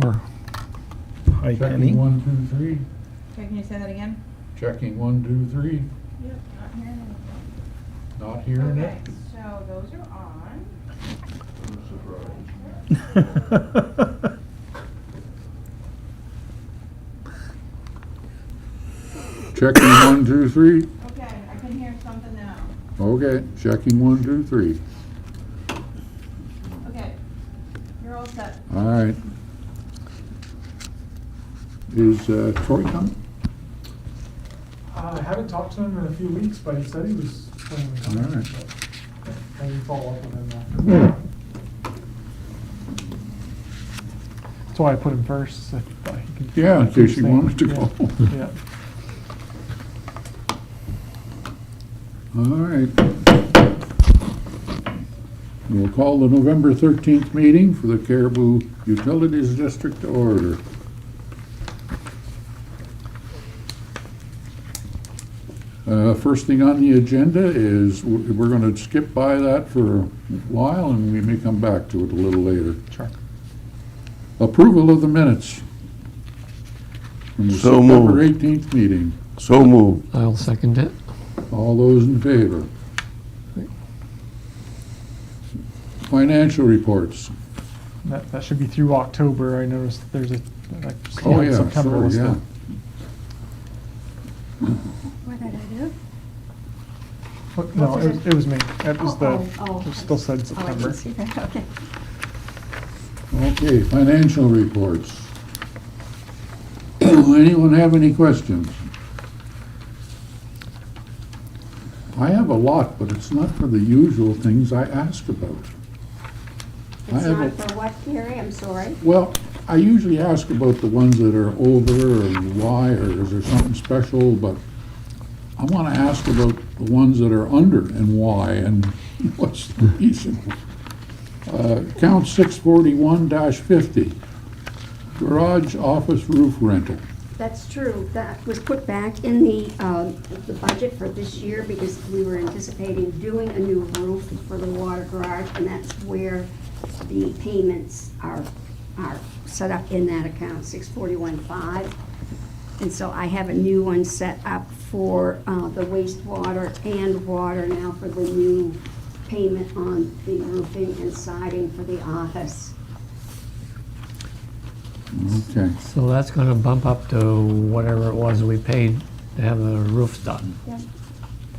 for. Hi, Penny. Checking 1, 2, 3. Okay, can you say that again? Checking 1, 2, 3. Yep, not hearing anything. Not hearing Okay, it. so those are on. Checking 1, 2, 3. Okay, I can hear something now. Okay, checking 1, 2, 3. Okay, you're all set. All right. Is Troy coming? I haven't talked to him in a few weeks, but he said he was planning to come. All right. So I can follow up with him after. That's why I put him first. So I thought he could Yeah, in do case his you thing. wanted to go. Yeah. All right. We'll call the November 13th meeting for the Caribou Utilities District to order. First thing on the agenda is we're going to skip by that for a while and we may come back to it a little later. Sure. Approval of the minutes from the So September moved. 18th meeting. So moved. I'll second it. All those in favor? Financial reports. That should be through October. I noticed there's a, like, Oh, yeah, September sorry, was yeah. What did I do? No, What was it was me. It was Oh. it still said Oh, I September. didn't see that, okay. Okay, financial reports. Anyone have any questions? I have a lot, but it's not for the usual things I ask about. I It's have not a- for what, Gary? I'm sorry. Well, I usually ask about the ones that are over and why, or is there something special, but I want to ask about the ones that are under and why and what's the reason. Count 641-50, garage office roof rental. That's true. That was put back in the budget for this year because we were anticipating doing a new roof for the water garage, and that's where the payments are set up in that account, 641.5. And so I have a new one set up for the wastewater and water now for the new payment on the roofing and siding for the office. Okay, So that's gonna bump up to whatever it was we paid to have the roofs done, Yep.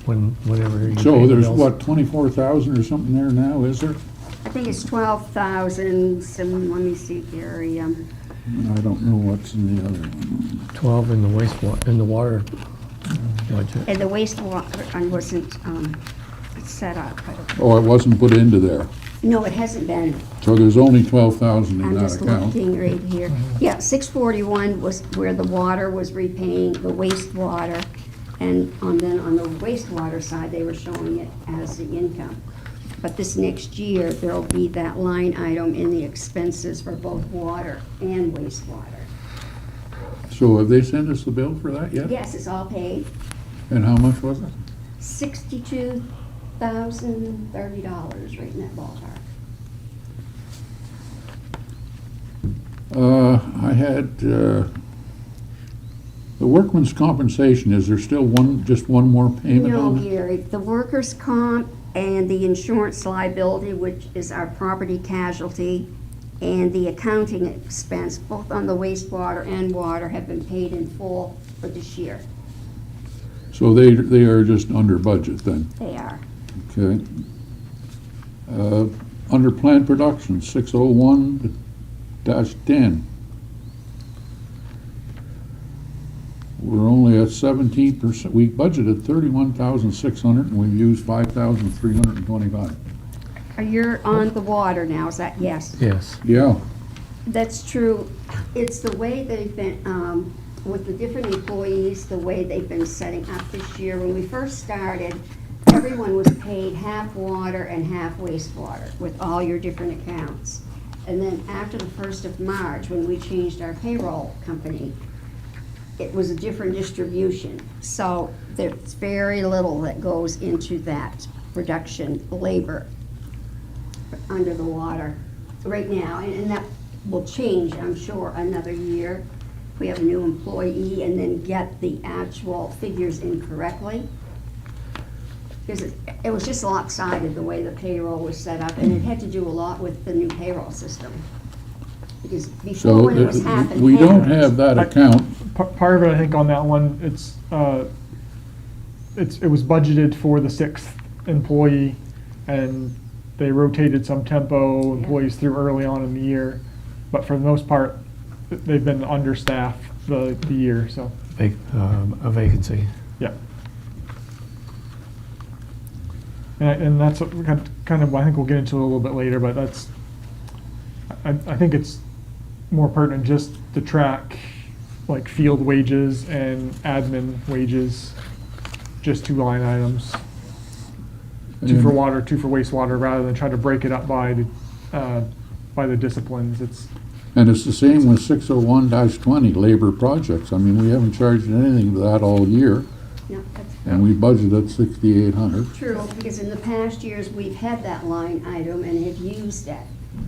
whenever you so pay the there's bills. what, 24,000 or something there now, is there? I think it's 12,000, some, let me see, Gary, I don't know what's in the other one. 12 in the wastewater, in the water budget. and the wastewater wasn't set up. Oh, it wasn't put into there, No, it hasn't been. so there's only 12,000 in I'm that just account. looking right here. Yeah, 641 was where the water was repaying the wastewater, and then on the wastewater side, they were showing it as the income. But this next year, there'll be that line item in the expenses for both water and wastewater. So have they sent us the bill for that yet? Yes, it's all paid. And how much was it? $62,030, right in that ballpark. I had, the workman's compensation, is there still just one more payment No, on it? Gary, the workers' comp and the insurance liability, which is our property casualty, and the accounting expense, both on the wastewater and water, have been paid in full for this year. So they are just under budget then, They are. okay? Under plant production, 601-10. We're only at 17%, we budgeted 31,600 and we've used 5,325. Are you on the water now, is that, yes? Yes. Yeah, That's true. It's the way they've been, with the different employees, the way they've been setting up this year. When we first started, everyone was paid half water and half wastewater with all your different accounts. And then after the 1st of March, when we changed our payroll company, it was a different distribution. So there's very little that goes into that production labor under the water right now. And that will change, I'm sure, another year. We have a new employee and then get the actual figures incorrectly. Because it was just lopsided the way the payroll was set up, and it had to do a lot with the new payroll system. Because before, So when it was half and we don't half, have that account. Part of it, I think, on that one, it was budgeted for the 6th employee, and they rotated some tempo employees through early on in the year. But for the most part, they've been understaffed the year, so, A vacancy. yeah. And that's what we kind of, I think we'll get into a little bit later, but that's, I think it's more pertinent just to track like field wages and admin wages, just 2 line items. 2 for water, 2 for wastewater, rather than try to break it up by the disciplines. And it's the same with 601-20, labor projects. I mean, we haven't charged anything to that all year, no, that's and we budgeted 6,800. true, because in the past years, we've had that line item and have used it.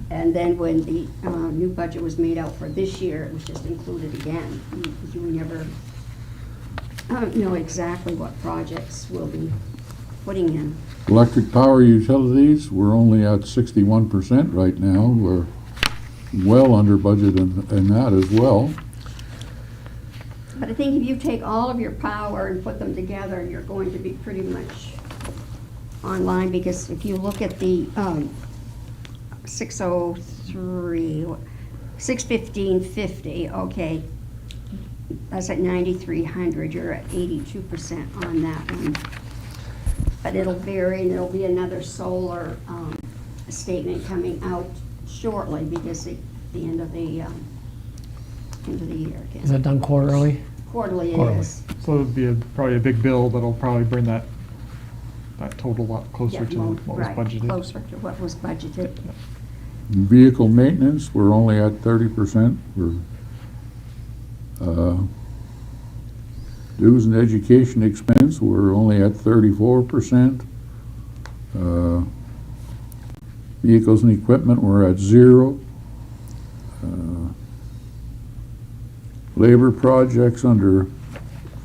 And then when the new budget was made out for this year, it was just included again. You never know exactly what projects we'll be putting in. Electric power utilities, we're only at 61% right now. We're well under budget in that as well. But I think if you take all of your power and put them together, you're going to be pretty much online, because if you look at the 603, 615.50, okay, that's at 9,300, you're at 82% on that one. But it'll vary, and there'll be another solar statement coming out shortly, because at the end of the year again. Is that done quarterly? Quarterly it Quarterly. is. So it'd be probably a big bill that'll probably bring that total a lot closer Yeah, to well, what was right, budgeted. closer to what was budgeted. Vehicle maintenance, we're only at 30%. We're, dues and education expense, we're only at 34%. Vehicles and equipment, we're at 0. Labor projects under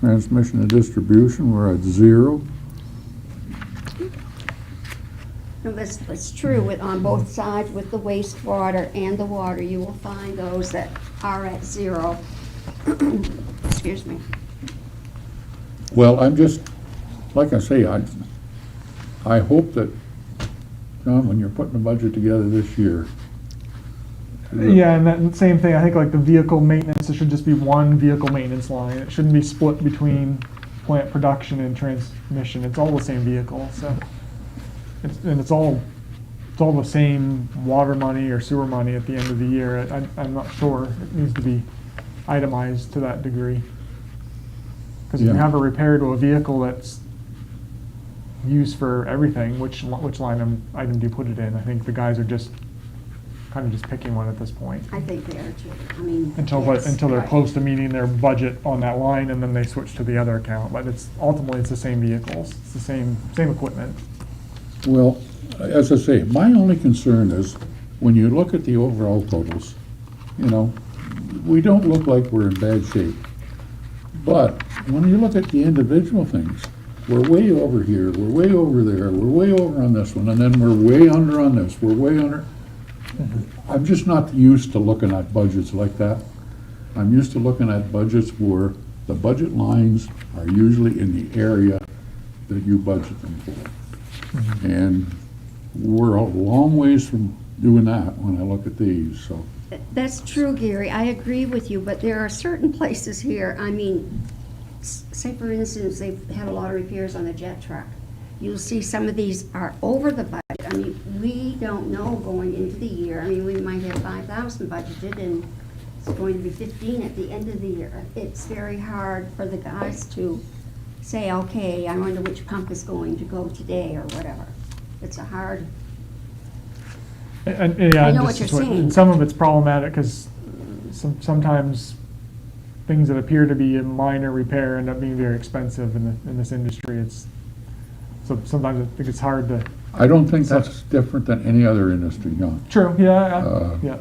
transmission and distribution, we're at 0. No, that's true, on both sides, with the wastewater and the water, you will find those that are at 0. Excuse me. Well, I'm just, like I say, I hope that, John, when you're putting a budget together this year. Yeah, and that same thing, I think like the vehicle maintenance, it should just be one vehicle maintenance line. It shouldn't be split between plant production and transmission. It's all the same vehicle, so. It's all the same water money or sewer money at the end of the year. I'm not sure. It needs to be itemized to that degree. Because if you Yeah. have a repair to a vehicle that's used for everything, which line item do you put it in? I think the guys are just kind of just picking one at this point. I think they are too, I mean. Until yes, they're right. close to meeting their budget on that line, and then they switch to the other account. But ultimately it's the same vehicles, it's the same equipment. Well, as I say, my only concern is, when you look at the overall totals, you know, we don't look like we're in bad shape. But when you look at the individual things, we're way over here, we're way over there, we're way over on this one, and then we're way under on this, we're way under. I'm just not used to looking at budgets like that. I'm used to looking at budgets where the budget lines are usually in the area that you budget them for. And we're a long ways from doing that when I look at these, so. That's true, Gary, I agree with you, but there are certain places here, I mean, say for instance, they've had a lot of repairs on the jet truck. You'll see some of these are over the budget. I mean, we don't know going into the year. I mean, we might have 5,000 budgeted, and it's going to be 15 at the end of the year. It's very hard for the guys to say, okay, I wonder which pump is going to go today, or whatever. It's a hard, And yeah, I know and what just you're saying. and some of it's problematic because sometimes things that appear to be a minor repair end up being very expensive in this industry. So sometimes I think it's hard to. I don't think that's different than any other industry, John. True. Yeah. Uh, Yeah.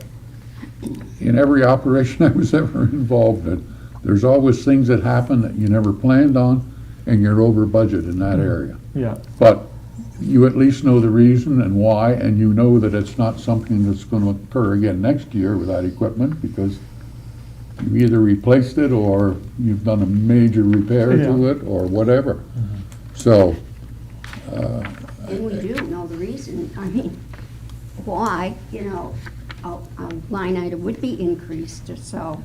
in every operation I was ever involved in, there's always things that happen that you never planned on, and you're over budget in that area. Yeah, But you at least know the reason and why, and you know that it's not something that's gonna occur again next year with that equipment, because you either replaced it, or you've done a major repair to Yeah. it, or whatever. So, And we do know the reason, I mean, why, you know, a line item would be increased, so.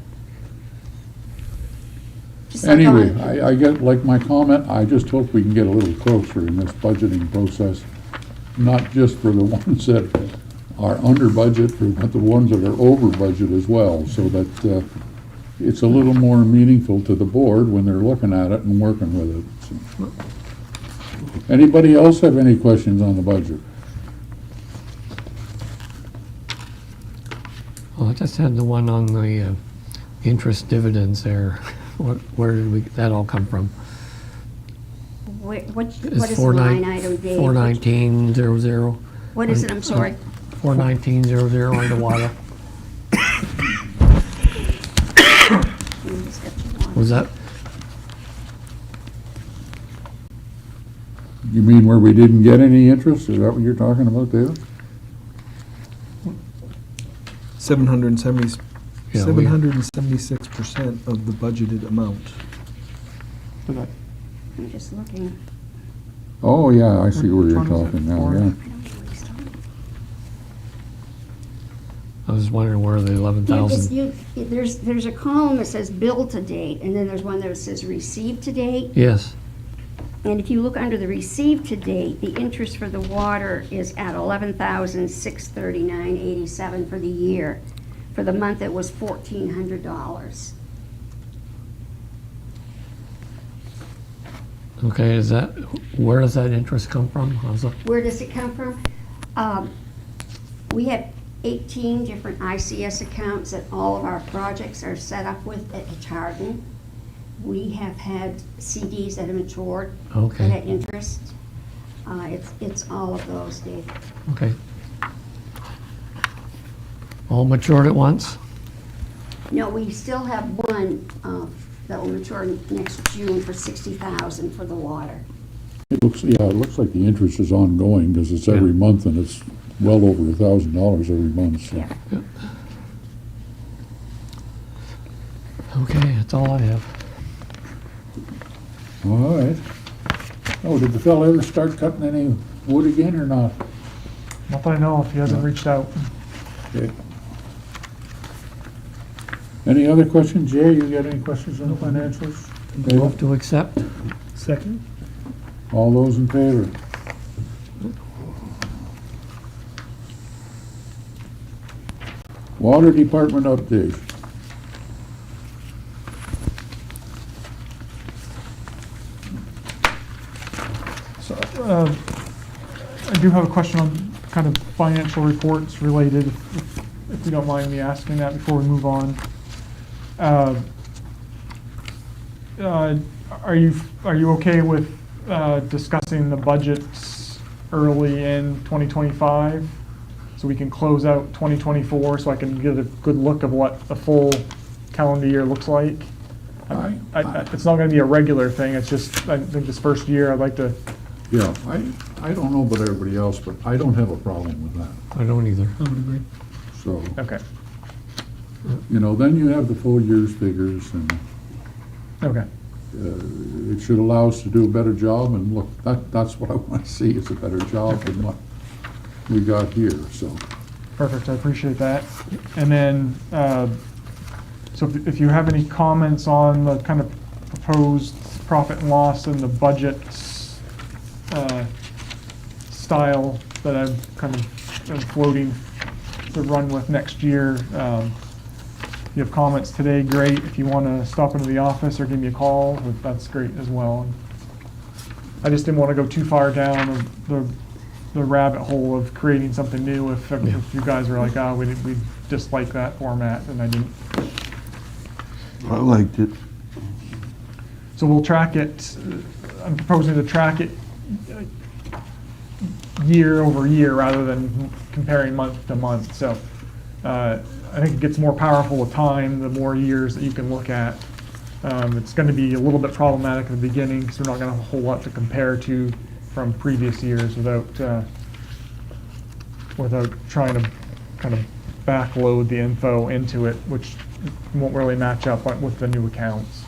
Just like anyway, on- I get, like my comment, I just hope we can get a little closer in this budgeting process, not just for the ones that are under budget, but the ones that are over budget as well, so that it's a little more meaningful to the board when they're looking at it and working with it. So. Anybody else have any questions on the budget? Well, I just had the one on the interest dividends there. Where did that all come from? What is the line item, Dave? 41900. What is it, I'm sorry? 41900 underwater. Was that, You mean where we didn't get any interest? Is that what you're talking about, David? 770, Yeah, we- 776% of the budgeted amount. but that- I'm just looking. Oh, yeah, I see where Which you're one is it talking now, for? yeah. I don't know what he's talking about. I was wondering where the 11,000. There's a column that says bill to date, and then there's one that says receive to date. Yes, And if you look under the receive to date, the interest for the water is at $11,639.87 for the year. For the month, it was $1,400. okay, where does that interest come from? How's it? Where does it come from? We have 18 different ICS accounts that all of our projects are set up with at Chardon. We have had CDs that have matured Okay. that had interest. It's all of those, Dave. Okay. All matured at once? No, we still have one that will mature next June for $60,000 for the water. It looks like the interest is ongoing, because it's every Yeah. month, and it's well over $1,000 every month, so. Yeah. Okay, that's all I have. All right. Oh, did the fellow ever start cutting any wood again, or not? Not that I know if he hasn't reached out. Okay. Any other questions? Jay, you got any questions on the financials? Move to accept? Second? All those in favor? Water Department update. So, I do have a question on kind of financial reports related, if you don't mind me asking that before we move on. Are you okay with discussing the budgets early in 2025? So we can close out 2024, so I can get a good look of what the full calendar year looks like? It's not gonna be a regular thing, it's just, I think this first year, I'd like to, Yeah, I don't know about everybody else, but I don't have a problem with that. I don't either. I would agree. So, okay, then you have the full year's figures, and okay. it should allow us to do a better job, and look, that's what I want to see, is a better job than what we got here, so. Perfect, I appreciate that. And then, so if you have any comments on the kind of proposed profit and loss and the budget style that I'm kind of been floating to run with next year, if you have comments today, great. If you want to stop into the office or give me a call, that's great as well. I just didn't want to go too far down the rabbit hole of creating something new if you guys were like, oh, we just like that format, and I didn't. I liked it. So we'll track it, I'm proposing to track it year over year rather than comparing month to month. So I think it gets more powerful with time, the more years that you can look at. It's going to be a little bit problematic at the beginning because we're not going to have a whole lot to compare to from previous years without trying to kind of backload the info into it, which won't really match up with the new accounts.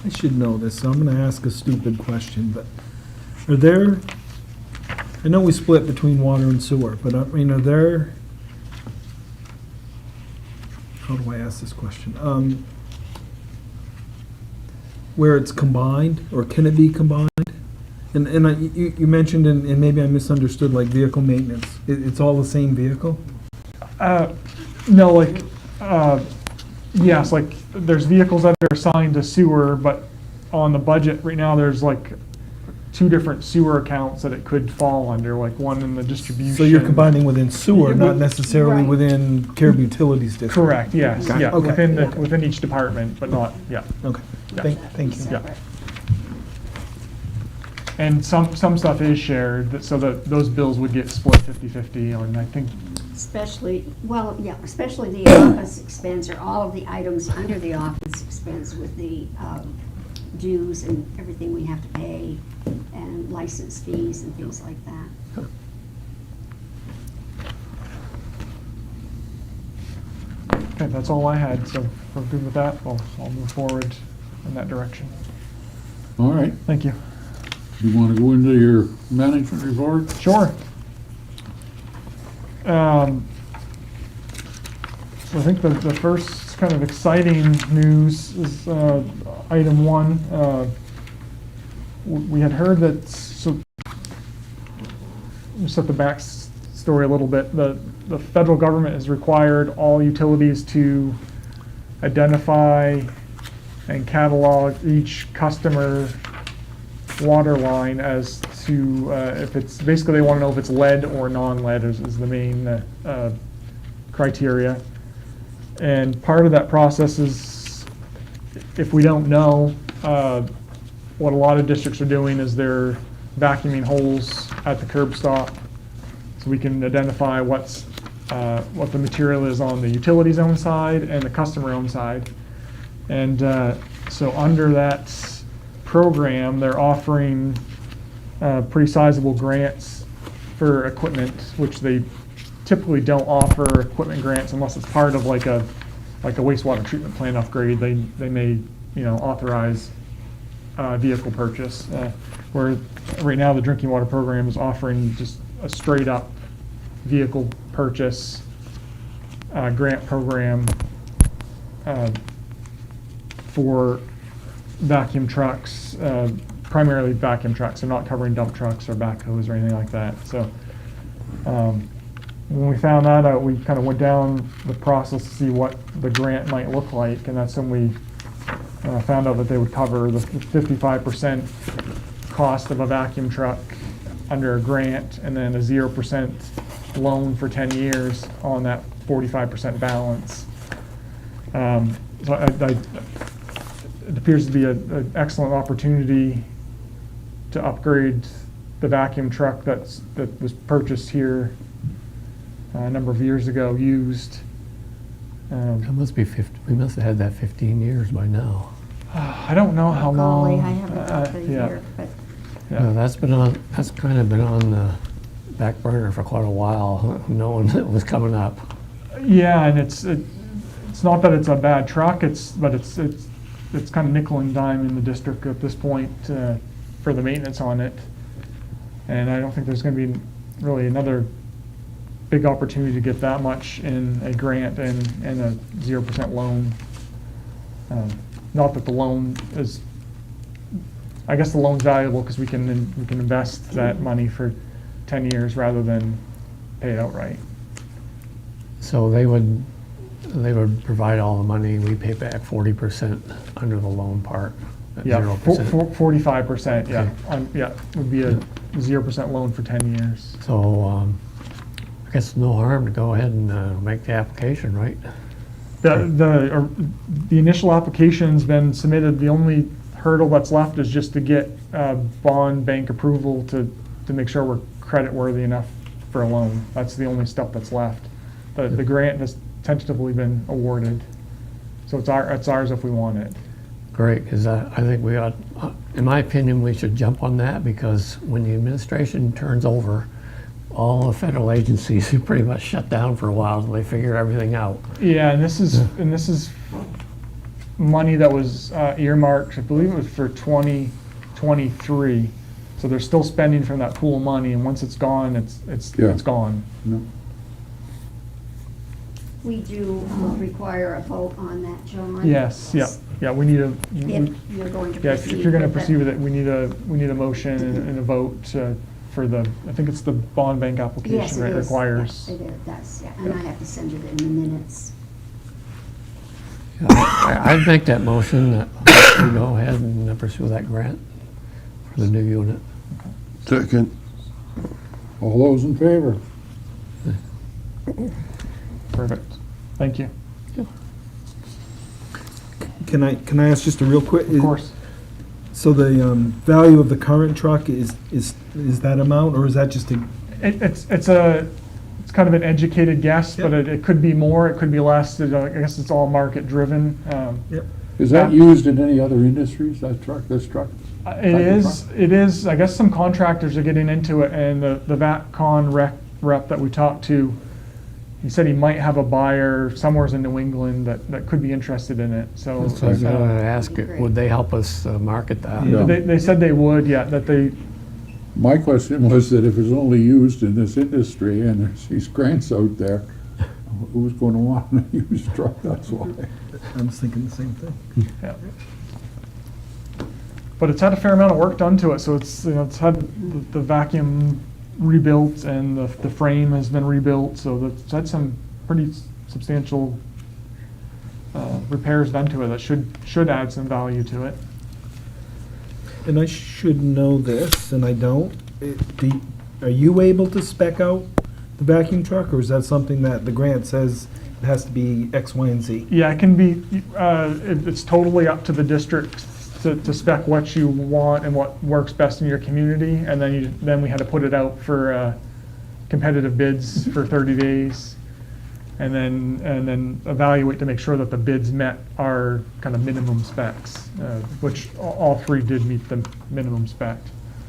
I should know this, so I'm gonna ask a stupid question, but are there, I know we split between water and sewer, but I mean, are there, how do I ask this question? Where it's combined, or can it be combined? And you mentioned, and maybe I misunderstood, like vehicle maintenance, it's all the same vehicle? No, like, yes, like, there's vehicles that are assigned to sewer, but on the budget right now, there's like 2 different sewer accounts that it could fall under, like one in the distribution. So you're combining within sewer, not necessarily Right. within Caribou Utilities District? Correct, yes, Got it, yeah, okay. within each department, but not, yeah. Okay, Yeah. thank you. Yeah. And some stuff is shared, so that those bills would get split 50/50, and I think, Especially, well, yeah, especially the office expense, or all of the items under the office expense with the dues and everything we have to pay, and license fees and things like that. okay, that's all I had, so if we're good with that, I'll move forward in that direction. All right, Thank you. you want to go into your management report? Sure. So I think the first kind of exciting news is item 1. We had heard that, so we set the back story a little bit. The federal government has required all utilities to identify and catalog each customer water line as to if it's, basically they want to know if it's lead or non-lead is the main criteria. And part of that process is, if we don't know, what a lot of districts are doing is they're vacuuming holes at the curb stop, so we can identify what the material is on the utilities own side and the customer own side. And so under that program, they're offering pretty sizable grants for equipment, which they typically don't offer equipment grants unless it's part of like a wastewater treatment plant upgrade. They may, authorize vehicle purchase. Where right now the drinking water program is offering just a straight up vehicle purchase grant program for vacuum trucks, primarily vacuum trucks. They're not covering dump trucks or backhoes or anything like that. So when we found that out, we kind of went down the process to see what the grant might look like, and that's when we found out that they would cover the 55% cost of a vacuum truck under a grant, and then a 0% loan for 10 years on that 45% balance. So it appears to be an excellent opportunity to upgrade the vacuum truck that was purchased here a number of years ago, used. That must be 50, we must have had that 15 years by now. I don't know how Golly, long. I haven't got the yeah. year, but Yeah. No, that's kind of been on the back burner for quite a while, knowing it was coming up. Yeah, and it's not that it's a bad truck. It's kind of nickel and dime in the district at this point for the maintenance on it, and I don't think there's going to be really another big opportunity to get that much in a grant and a 0% loan. Not that the loan is, I guess the loan's valuable because we can invest that money for 10 years rather than pay it outright. So they would provide all the money, we pay back 40% under the loan part, at Yeah, 0%. 45%, yeah. Okay. Would be a 0% loan for 10 years. So I guess no harm to go ahead and make the application, right? The initial application's been submitted. The only hurdle that's left is just to get bond bank approval to to make sure we're credit worthy enough for a loan. That's the only step that's left. The grant has tentatively been awarded, so it's ours if we want it. Great, because I think we ought, in my opinion, we should jump on that, because when the administration turns over, all the federal agencies pretty much shut down for a while until they figure everything out. Yeah, and this is money that was earmarked, I believe it was for 2023. So they're still spending from that pool of money, and once it's gone, it's Yeah. gone. No. We do require a vote on that, John. Yes, yeah, we need a, If you're going to yeah, proceed. if you're gonna with it. proceed with it, we need a motion and a vote for the, I think it's the bond bank Yes, application, it right, is. requires. Yes, it does, yeah, and I have to send it in the minutes. I'd make that motion that we go ahead and pursue that grant for the new unit. Second. All those in favor? Perfect. Thank you. Can I ask just a real quick? Of course. So the value of the current truck is that amount, or is that just a? It's kind of an educated guess, but Yep. it could be more, it could be less. I guess it's all market driven. Yep. Is that used in any other industries, that truck, this truck? It is. I guess some contractors are getting into it, and the VatCon rep that we talked to, he said he might have a buyer somewhere in New England that could be interested in it. So So I was going to ask, would they help us market that? Yeah. they said they would, yeah, that they, My question was that if it's only used in this industry and there's these grants out there, who's going to want a used truck? That's why. I was thinking the same thing. yeah. But it's had a fair amount of work done to it, so it's, it's had the vacuum rebuilt, and the frame has been rebuilt, so it's had some pretty substantial repairs done to it that should add some value to it. And I should know this, and I don't. Are you able to spec out the vacuum truck, or is that something that the grant says it has to be X, Y, and Z? Yeah, it can be, it's totally up to the district to spec what you want and what works best in your community, and then we had to put it out for competitive bids for 30 days, and then evaluate to make sure that the bids met our kind of minimum specs, which all three did meet the minimum spec.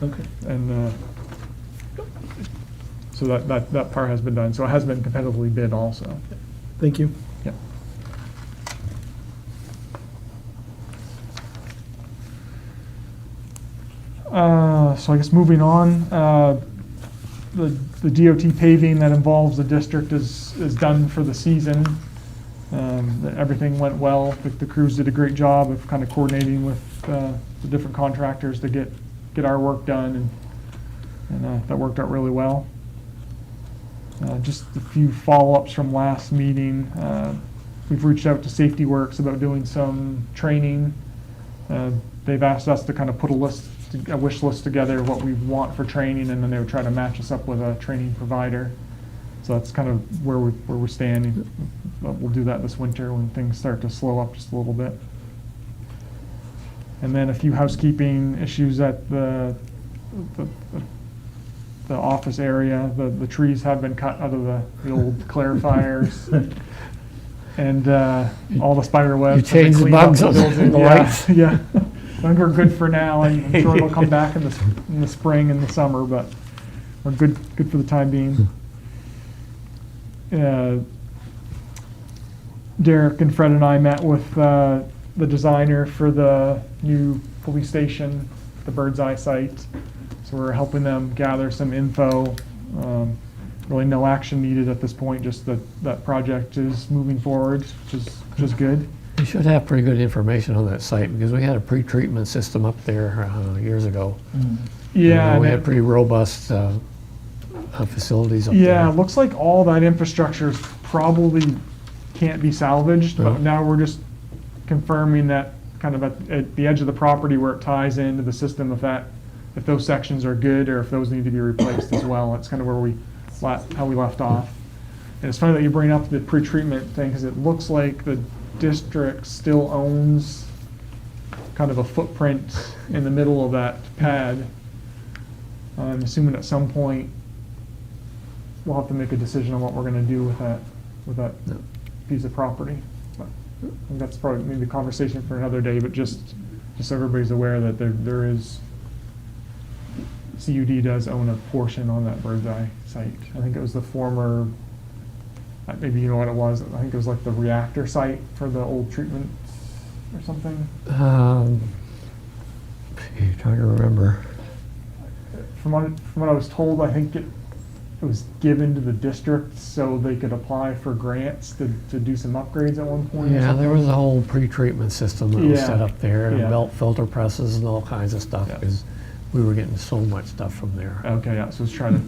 Okay. And so that part has been done. So it has been competitively bid also. Thank you. Yep. So I guess moving on, the DOT paving that involves the district is done for the season. Everything went well. The crews did a great job of kind of coordinating with the different contractors to get our work done, and that worked out really well. Just a few follow-ups from last meeting. We've reached out to Safety Works about doing some training. They've asked us to kind of put a wish list together of what we want for training, and then they would try to match us up with a training provider. So that's kind of where we're standing. But we'll do that this winter when things start to slow up just a little bit. And then a few housekeeping issues at the office area. The trees have been cut out of the old clarifiers. And all the spider webs. You changed the bugs on the lights? Yeah. I think we're good for now, and I'm sure it'll come back in the spring and the summer, but we're good for the time being. Derek and Fred and I met with the designer for the new police station, the Bird's Eye site. So we're helping them gather some info. Really no action needed at this point, just that project is moving forward, which is good. We should have pretty good information on that site, because we had a pre-treatment system up there years ago. Yeah. We had pretty robust facilities up there. Yeah, it looks like all that infrastructure probably can't be salvaged, but No. now we're just confirming that kind of at the edge of the property where it ties into the system, if those sections are good or if those need to be replaced as well. That's kind of where how we left off. And it's funny that you bring up the pre-treatment thing, because it looks like the district still owns kind of a footprint in the middle of that pad. I'm assuming at some point, we'll have to make a decision on what we're gonna do with that Yeah. piece of property. But I think that's probably maybe a conversation for another day, but just so everybody's aware that there is, CUD does own a portion on that Bird's Eye site. I think it was the former, maybe you know what it was, I think it was like the reactor site for the old treatment or something. Trying to remember. From what I was told, I think it was given to the district so they could apply for grants to do some upgrades at one point. or Yeah, there something. was a whole pre-treatment system that was Yeah. set up there, and Yeah. belt filter presses and all kinds of stuff, Yeah. because we were getting so much stuff from there. Okay, yeah, so let's try to,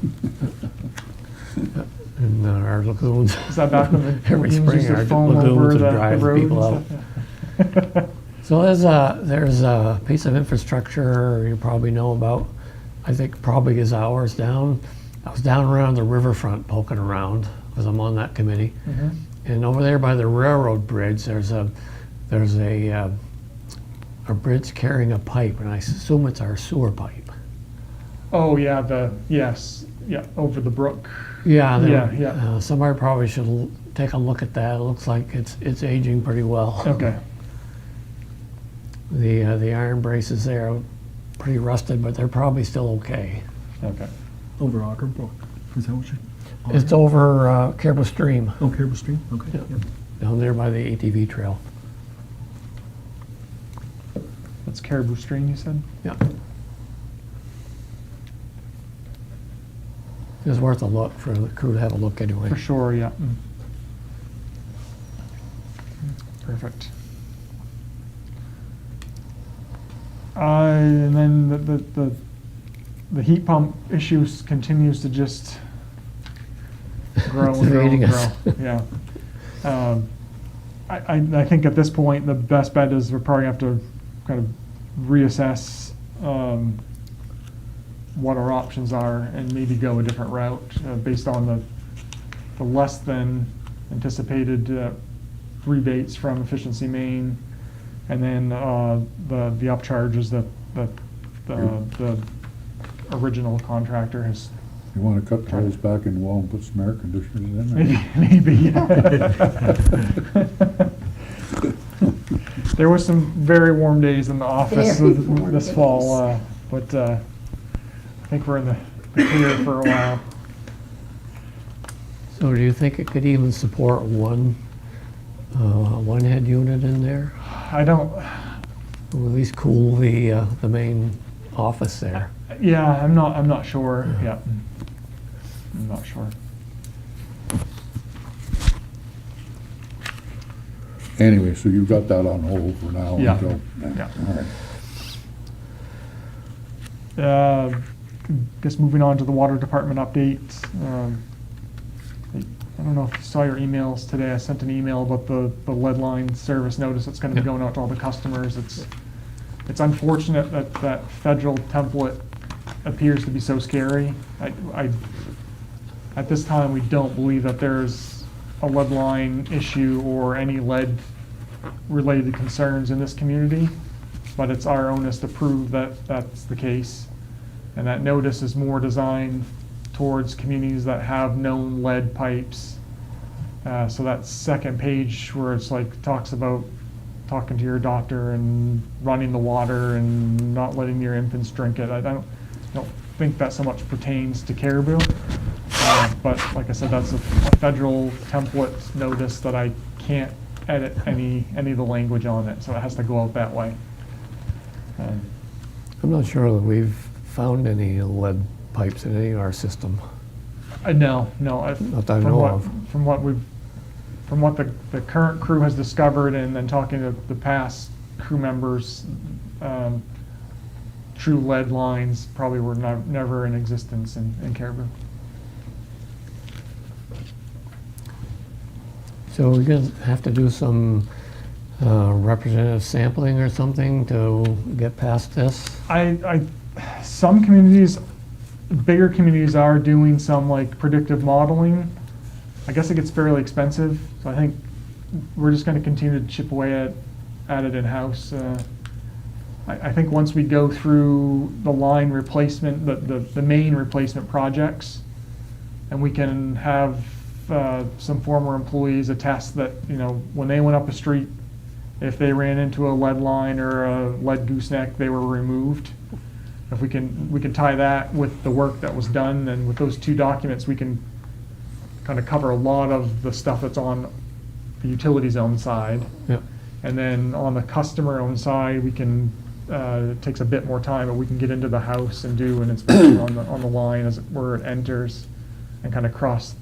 And our lagoons. is that back when the Every lagoons spring, used to our foam lagoons over would the drive road people out. and stuff? Yeah. So there's a piece of infrastructure you probably know about, I think probably is ours down. I was down around the riverfront poking around, because I'm on that committee. Mhm. And over there by the railroad bridge, there's a bridge carrying a pipe, and I assume it's our sewer pipe. Oh, yeah, yes, yeah, over the brook. Yeah, Yeah. somebody probably should take a look at that. It looks like it's aging pretty well. Okay, The iron braces there are pretty rusted, but they're probably still okay. okay. Over Ocker Brook, is that what you? It's over Caribou Stream, Oh, Caribou Stream, okay. Yeah. Yep. down there by the ATV trail. That's Caribou Stream, you said? Yeah. It's worth a look for the crew to have a look anyway. For sure, yeah. Perfect. And then the heat pump issues continues to just grow It's and grow and evading us. grow. Yeah. I think at this point, the best bet is we're probably have to kind of reassess what our options are and maybe go a different route based on the less than anticipated rebates from Efficiency Maine, and then the upcharges that the original contractor has. You wanna cut the holes back in the wall and put some air conditioners in there? Maybe. There was some very warm days in the office Very warm this days. fall, but I think we're in the clear for a while. So do you think it could even support one head unit in there? I don't. Or at least cool the main office there? Yeah, I'm not sure. Yeah, I'm not sure. Anyway, so you've got that on hold for now Yeah. until. Yeah. All right. Guess moving on to the water department update. I don't know if you saw your emails today. I sent an email about the lead line service notice that's going to be Yeah. going out to all the customers. It's unfortunate that that federal template appears to be so scary. At this time, we don't believe that there's a lead line issue or any lead-related concerns in this community, but it's our onus to prove that that's the case. And that notice is more designed towards communities that have known lead pipes. So that second page where it's like, talks about talking to your doctor and running the water and not letting your infants drink it. I don't think that so much pertains to Caribou. But like I said, that's a federal template notice that I can't edit any of the language on it, so it has to go out that way. I'm not sure that we've found any lead pipes in any of our system. No. Not that I know of. From what the current crew has discovered, and then talking to the past crew members, true lead lines probably were never in existence in Caribou. So we're going to have to do some representative sampling or something to get past this? Some communities, bigger communities are doing some like predictive modeling. I guess it gets fairly expensive, so I think we're just going to continue to chip away at it in-house. I think once we go through the line replacement, the main replacement projects, and we can have some former employees attest that, you know, when they went up a street, if they ran into a lead line or a lead gooseneck, they were removed. If we can tie that with the work that was done, and with those two documents, we can kind of cover a lot of the stuff that's on the utility zone side. Yeah. And then on the customer owned side, we can, it takes a bit more time, but we can get into the house and do an inspection on the line as where it enters, and kind of cross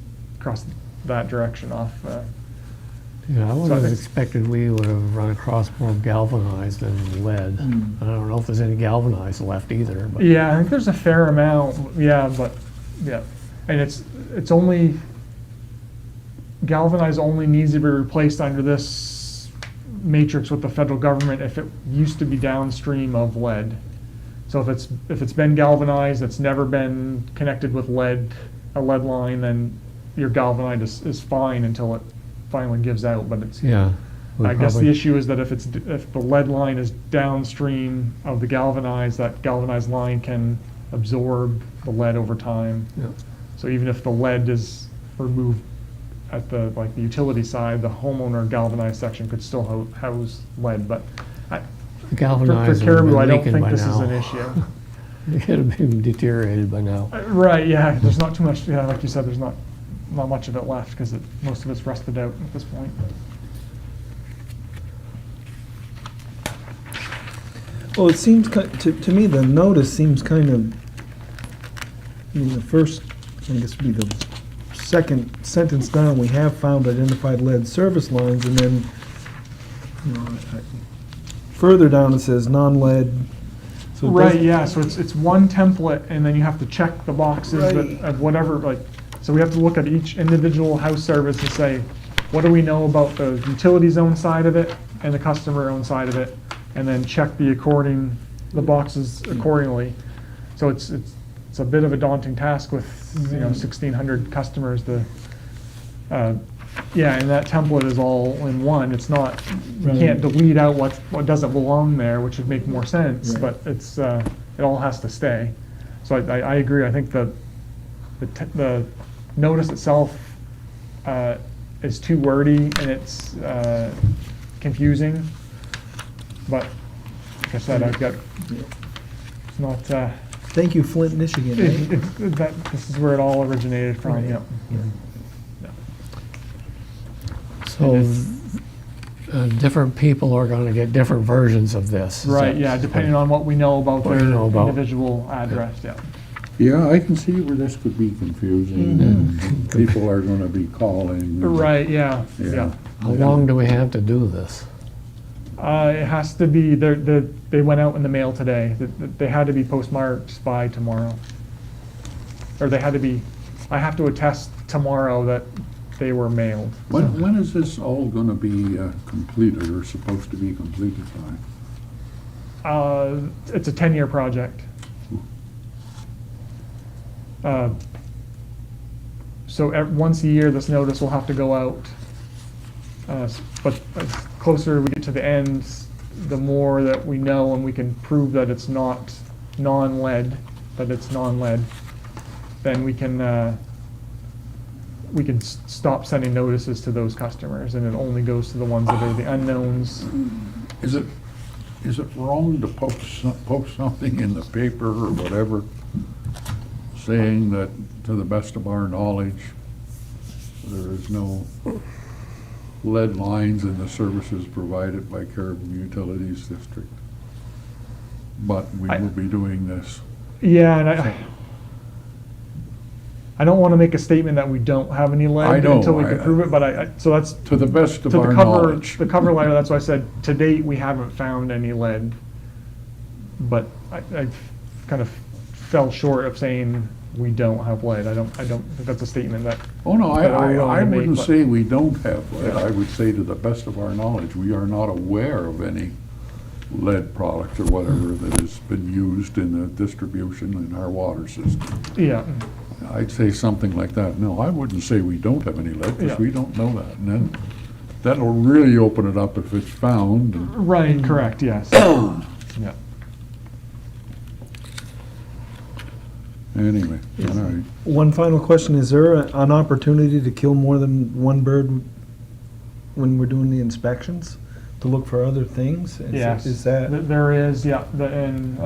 that direction off. Yeah, I would So I have think- expected we would have run across more galvanized than lead. I don't know if there's any galvanized left either, but. Yeah, I think there's a fair amount, yeah, but, yeah. And it's only, galvanized only needs to be replaced under this matrix with the federal government if it used to be downstream of lead. So if it's been galvanized, it's never been connected with lead, a lead line, then your galvanized is fine until it finally gives out, but it's, Yeah. we I guess the probably- issue is that if the lead line is downstream of the galvanized, that galvanized line can absorb the lead over time. Yeah. So even if the lead is removed at the utility side, the homeowner galvanized section could still house lead, but The for galvanized would have Caribou, been I don't leaking think by this is an now. issue. It could have been deteriorated by now. Right, yeah, there's not too much, yeah, like you said, there's not much of it left, because most of it's rusted out at this point. Well, it seems, to me, the notice seems kind of, I mean, the first, I guess would be the second sentence down, we have found identified lead service lines, and then, you know, further down it says non-lead. So it Right, doesn't- yeah, so it's one template, and then you have to check the boxes Right. of whatever, like, so we have to look at each individual house service and say, what do we know about the utility zone side of it and the customer owned side of it, and then check the boxes accordingly. So it's a bit of a daunting task with, 1,600 customers to, yeah, and that template is all in one. It's not, you Right. can't delete out what doesn't belong there, which would make more sense, Right. but it's, it all has to stay. So I agree, I think the notice itself is too wordy and it's confusing, but like I said, I've got, it's not, Thank you, Flint, Michigan. right? this is where it all originated from, Right. yep. So, different people are gonna get different versions of this. Is Right, that- yeah, depending on what we know about What their we know about. individual address, yeah. Yeah, I can see where this could be confusing, and people are gonna be calling. Right, yeah, Yeah. yeah. How long do we have to do this? It has to be, they went out in the mail today. They had to be postmarked by tomorrow. Or they had to be, I have to attest tomorrow that they were mailed. When is this all gonna be completed, or supposed to be completed by? It's a 10-year project. So once a year, this notice will have to go out. But as closer we get to the end, the more that we know and we can prove that it's not non-lead, that it's non-lead, then we can stop sending notices to those customers, and it only goes to the ones that are the unknowns. Is it wrong to post something in the paper or whatever, saying that, to the best of our knowledge, there is no lead lines in the services provided by Caribou Utilities District? But we will be doing this. Yeah, and I don't want to make a statement that we don't have any I lead know, until we can prove it, but so that's, To the best of to our the cover, knowledge. the cover letter, that's why I said, to date, we haven't found any lead. But I kind of fell short of saying we don't have lead. I don't think that's a statement that, Oh, no, that we're willing I to make, wouldn't but- say we don't have lead. Yeah. I would say, to the best of our knowledge, we are not aware of any lead product or whatever that has been used in the distribution in our water system. yeah. I'd say something like that. No, I wouldn't say we don't have any lead, Yeah. because we don't know that. And then, that'll really open it up if it's found. And Right, correct, yes. Yeah. Anyway, all right. One final question, is there an opportunity to kill more than one bird when we're doing the inspections? To look for other things? Yes. Is that, There is, yeah, and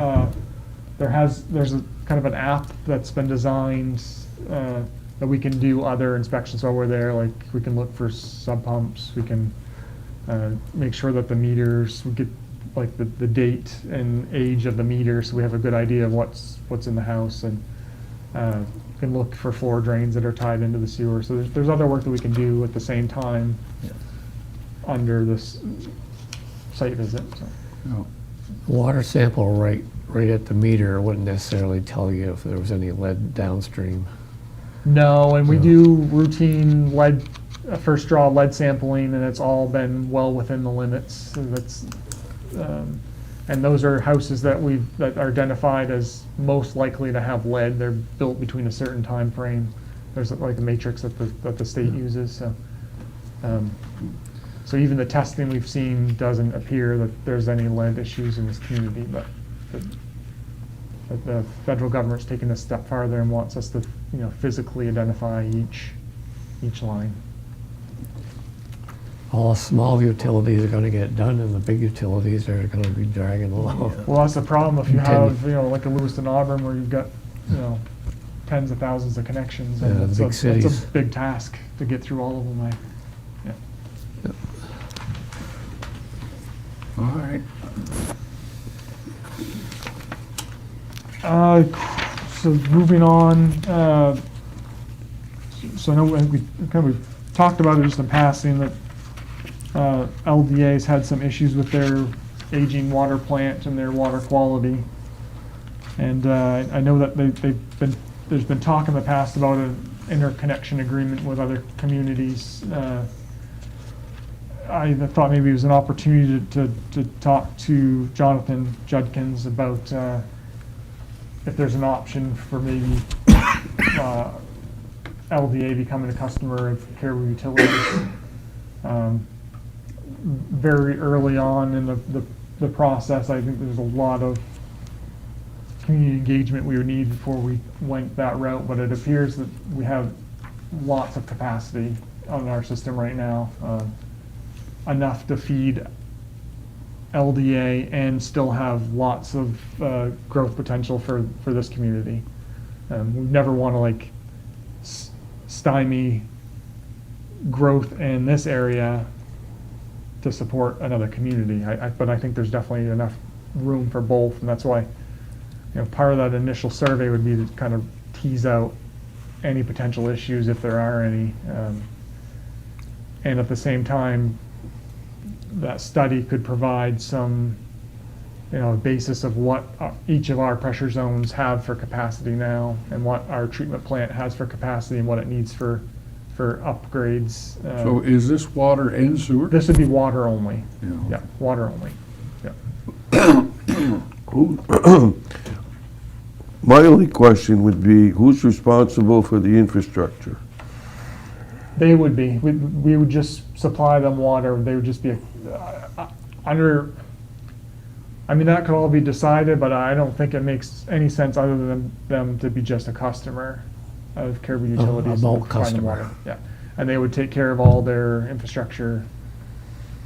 there's a kind of an app that's been designed that we can do other inspections while we're there, like we can look for sub pumps, we can make sure that the meters, we get like the date and age of the meter, so we have a good idea of what's in the house, and we can look for floor drains that are tied into the sewer. So there's other work that we can do at the same time under this site visit, so. Yeah. Water sample right at the meter wouldn't necessarily tell you if there was any lead downstream. No, and we No. do routine lead, first draw lead sampling, and it's all been well within the limits. So that's, and those are houses that are identified as most likely to have lead. They're built between a certain time frame. There's like a matrix that the state uses, so. So even the testing we've seen doesn't appear that there's any lead issues in this community, but the federal government's taken this step farther and wants us to, physically identify each line. All small utilities are gonna get done, and the big utilities are gonna be dragging along. Well, that's the problem if you Continue. have, like a Lewiston Auburn where you've got, tens of thousands of connections. And Yeah, it's big It's cities. a big task to get through all of them. All right. So moving on, so I know we've talked about it just in passing that LDA's had some issues with their aging water plant and their water quality. And I know that there's been talk in the past about an interconnection agreement with other communities. I thought maybe it was an opportunity to talk to Jonathan Judkins about if there's an option for maybe LDA becoming a customer of Caribou Utilities. Very early on in the process, I think there's a lot of community engagement we would need before we went that route, but it appears that we have lots of capacity on our system right now. Enough to feed LDA and still have lots of growth potential for this community. We never want to stymie growth in this area to support another community. But I think there's definitely enough room for both, and that's why part of that initial survey would be to kind of tease out any potential issues if there are any, and at the same time, that study could provide some, basis of what each of our pressure zones have for capacity now, and what our treatment plant has for capacity, and what it needs for upgrades. So is this water and sewer? This would be water only. Yeah. Yeah, water only. Yeah. My only question would be, who's responsible for the infrastructure? They would be. We would just supply them water. They would just be under. I mean, that could all be decided, but I don't think it makes any sense other than them to be just a customer of Caribou Utilities. a bulk and provide them customer. water. Yeah, and they would take care of all their infrastructure.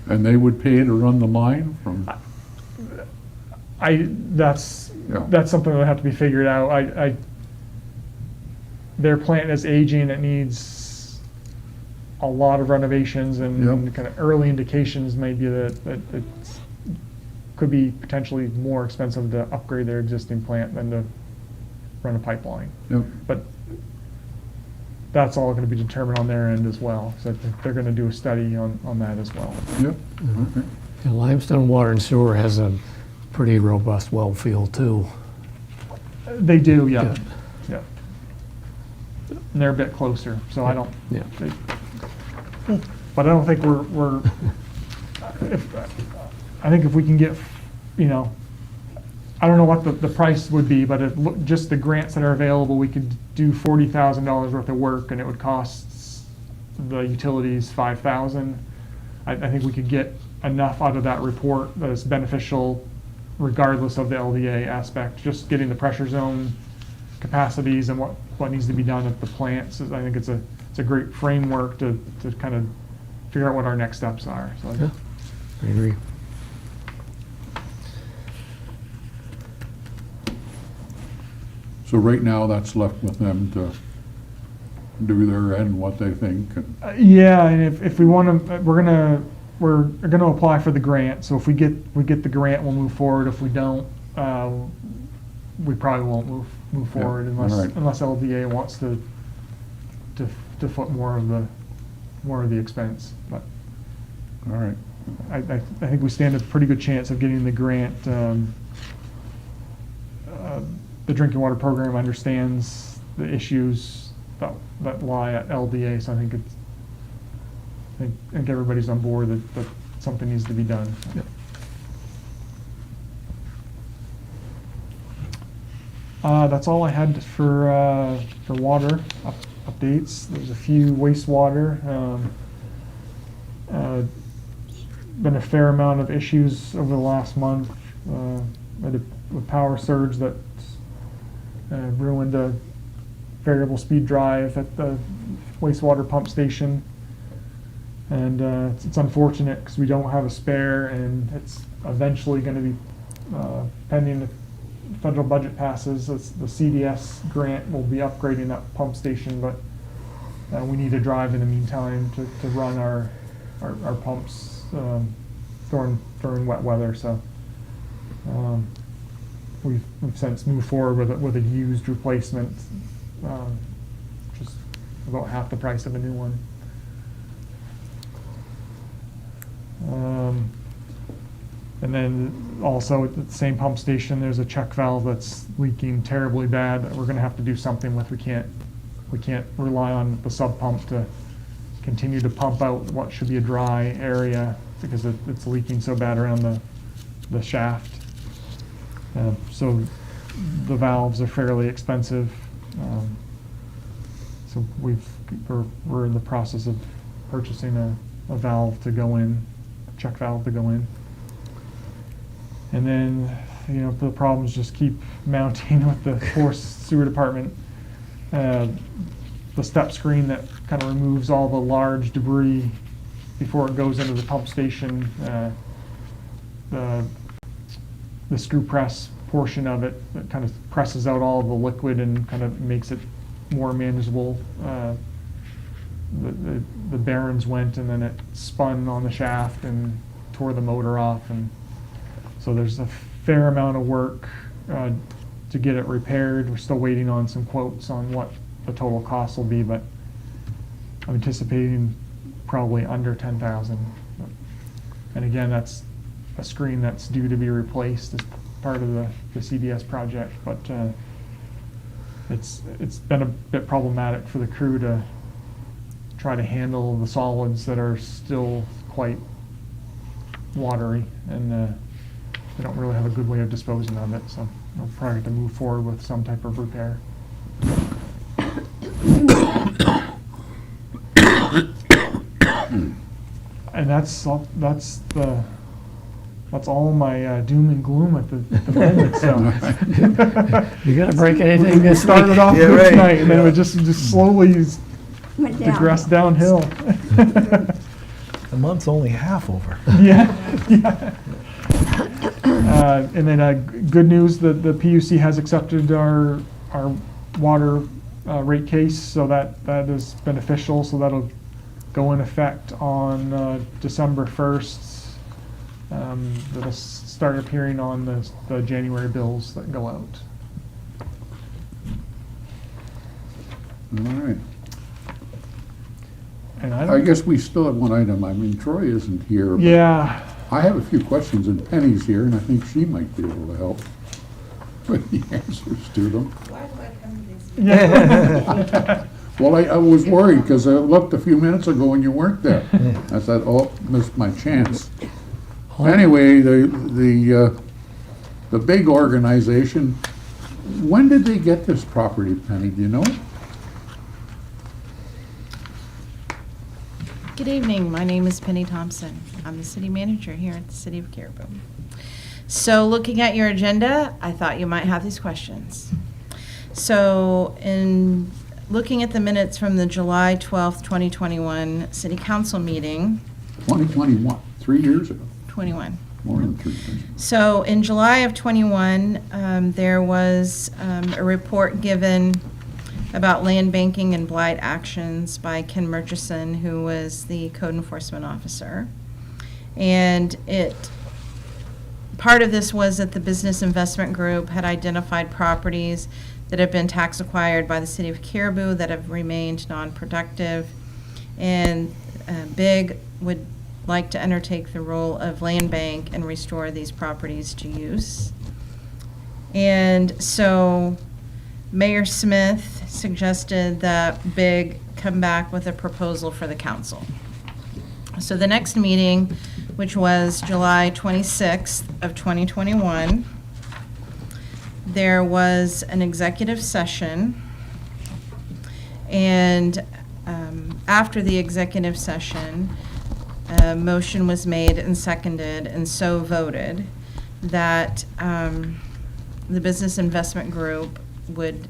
And they would pay to run the line from, That's Yeah. something that would have to be figured out. Their plant is aging. It needs a lot of renovations, and Yep. kind of early indications may be that it could be potentially more expensive to upgrade their existing plant than to run a pipeline. Yep. But that's all going to be determined on their end as well. So they're going to do a study on that as well. Yep, okay. And Limestone Water and Sewer has a pretty robust well field too. They do, yeah. Good. Yeah. And they're a bit closer, so I don't. Yeah. But I don't think we're. I think if we can get, I don't know what the price would be, but just the grants that are available, we could do $40,000 worth of work, and it would cost the utilities $5,000. I think we could get enough out of that report that is beneficial regardless of the LDA aspect. Just getting the pressure zone capacities and what needs to be done at the plants. I think it's a great framework to kind of figure out what our next steps are. So Yeah, I agree. So right now, that's left with them to do their end, what they think, and Yeah, and if we want to, we're gonna apply for the grant. So if we get the grant, we'll move forward. If we don't, we probably won't move forward all right. unless LDA wants to foot more of the expense. But all right. I think we stand a pretty good chance of getting the grant. The drinking water program understands the issues that lie at LDA, so I think I think everybody's on board that something needs to be done. Yep. That's all I had for water updates. There's a few wastewater. Been a fair amount of issues over the last month. Had a power surge that ruined a variable speed drive at the wastewater pump station. And it's unfortunate because we don't have a spare, and it's eventually going to be, pending the federal budget passes, the CDS grant will be upgrading that pump station, but we need a drive in the meantime to run our pumps during wet weather. So we've since moved forward with a used replacement, just about half the price of a new one. And then also at the same pump station, there's a check valve that's leaking terribly bad that we're going to have to do something with. We can't rely on the sub pump to continue to pump out what should be a dry area because it's leaking so bad around the shaft. So the valves are fairly expensive. So we're in the process of purchasing a valve to go in, a check valve to go in. And then, the problems just keep mounting with the Forest Sewer Department. The step screen that kind of removes all the large debris before it goes into the pump station. The screw press portion of it that kind of presses out all of the liquid and kind of makes it more manageable. The bearings went, and then it spun on the shaft and tore the motor off, and so there's a fair amount of work to get it repaired. We're still waiting on some quotes on what the total cost will be, but I'm anticipating probably under $10,000. And again, that's a screen that's due to be replaced as part of the CDS project, but it's been a bit problematic for the crew to try to handle the solids that are still quite watery, and they don't really have a good way of disposing of it, so we'll probably have to move forward with some type of repair. And that's all my doom and gloom at the moment. So You gonna break anything we this started week? off Yeah, good right. tonight, and then it just slowly Went down. digressed downhill. The month's only half over. Yeah. And then good news that the PUC has accepted our water rate case, so that is beneficial. So that'll go in effect on December 1st. That'll start appearing on the January bills that go out. All right. And I guess we still have one item. I mean, Troy isn't here. But Yeah. I have a few questions, and Penny's here, and I think she might be able to help with the answers to them. Why do I come to this? Yeah. Well, I was worried because I looked a few minutes ago and you weren't there. I thought, oh, missed my chance. Anyway, the big organization, when did they get this property, Penny? Do you know? Good evening, my name is Penny Thompson. I'm the city manager here at the city of Caribou. So looking at your agenda, I thought you might have these questions. So in looking at the minutes from the July 12th, 2021 City Council meeting, 2021, 3 years ago, 21. more than 3 years ago. So in July of '21, there was a report given about land banking and blight actions by Ken Murchison, who was the code enforcement officer. And part of this was that the Business Investment Group had identified properties that have been tax acquired by the city of Caribou that have remained non-productive. And BIG would like to undertake the role of land bank and restore these properties to use. And so Mayor Smith suggested that BIG come back with a proposal for the council. So the next meeting, which was July 26th of 2021, there was an executive session. And after the executive session, a motion was made and seconded and so voted that the Business Investment Group would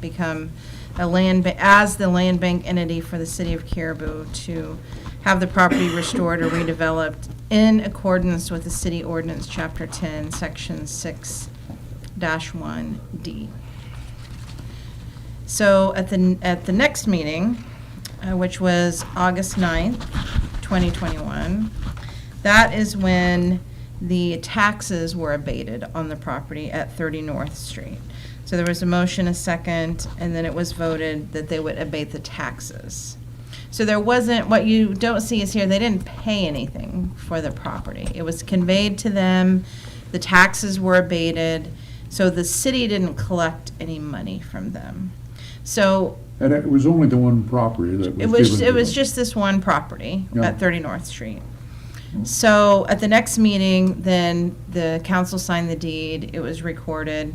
become as the land bank entity for the city of Caribou to have the property restored or redeveloped in accordance with the city ordinance, chapter 10, section 6-1D. So at the next meeting, which was August 9th, 2021, that is when the taxes were abated on the property at 30 North Street. So there was a motion, a second, and then it was voted that they would abate the taxes. So there wasn't, what you don't see is here, they didn't pay anything for the property. It was conveyed to them, the taxes were abated, so the city didn't collect any money from them. So And it was only the one property that was given to it was them. just this one property Yeah. at 30 North Street. So at the next meeting, then the council signed the deed, it was recorded.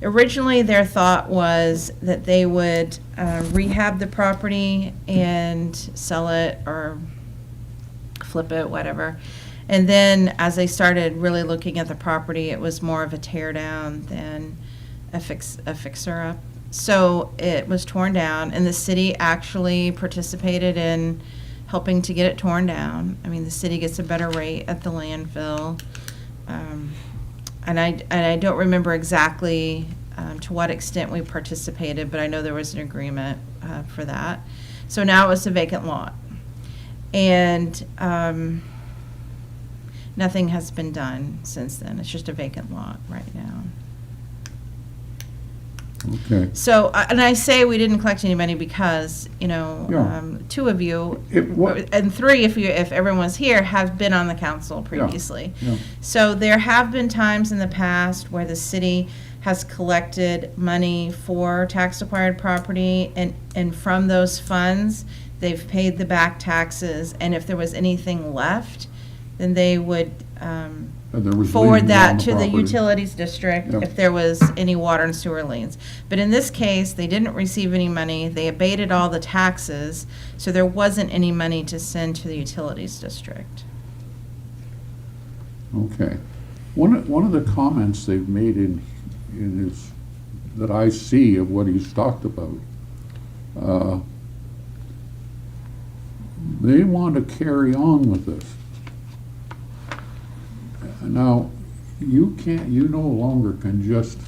Originally, their thought was that they would rehab the property and sell it or flip it, whatever. And then as they started really looking at the property, it was more of a tear down than a fixer up. So it was torn down, and the city actually participated in helping to get it torn down. I mean, the city gets a better rate at the landfill. And I don't remember exactly to what extent we participated, but I know there was an agreement for that. So now it's a vacant lot. And nothing has been done since then. It's just a vacant lot right now. Okay. So, and I say we didn't collect any money because, you know, Yeah. two of you, What- and three, if everyone's here, have been on the council previously. Yeah. So there have been times in the past where the city has collected money for tax-acquired property, and from those funds, they've paid the back taxes, and if there was anything left, then they would And there was forward liens that on the to the property. utilities district Yep. if there was any water and sewer liens. But in this case, they didn't receive any money, they abated all the taxes, so there wasn't any money to send to the utilities district. Okay. One of the comments they've made in his, that I see of what he's talked about, they want to carry on with this. Now, you no longer can just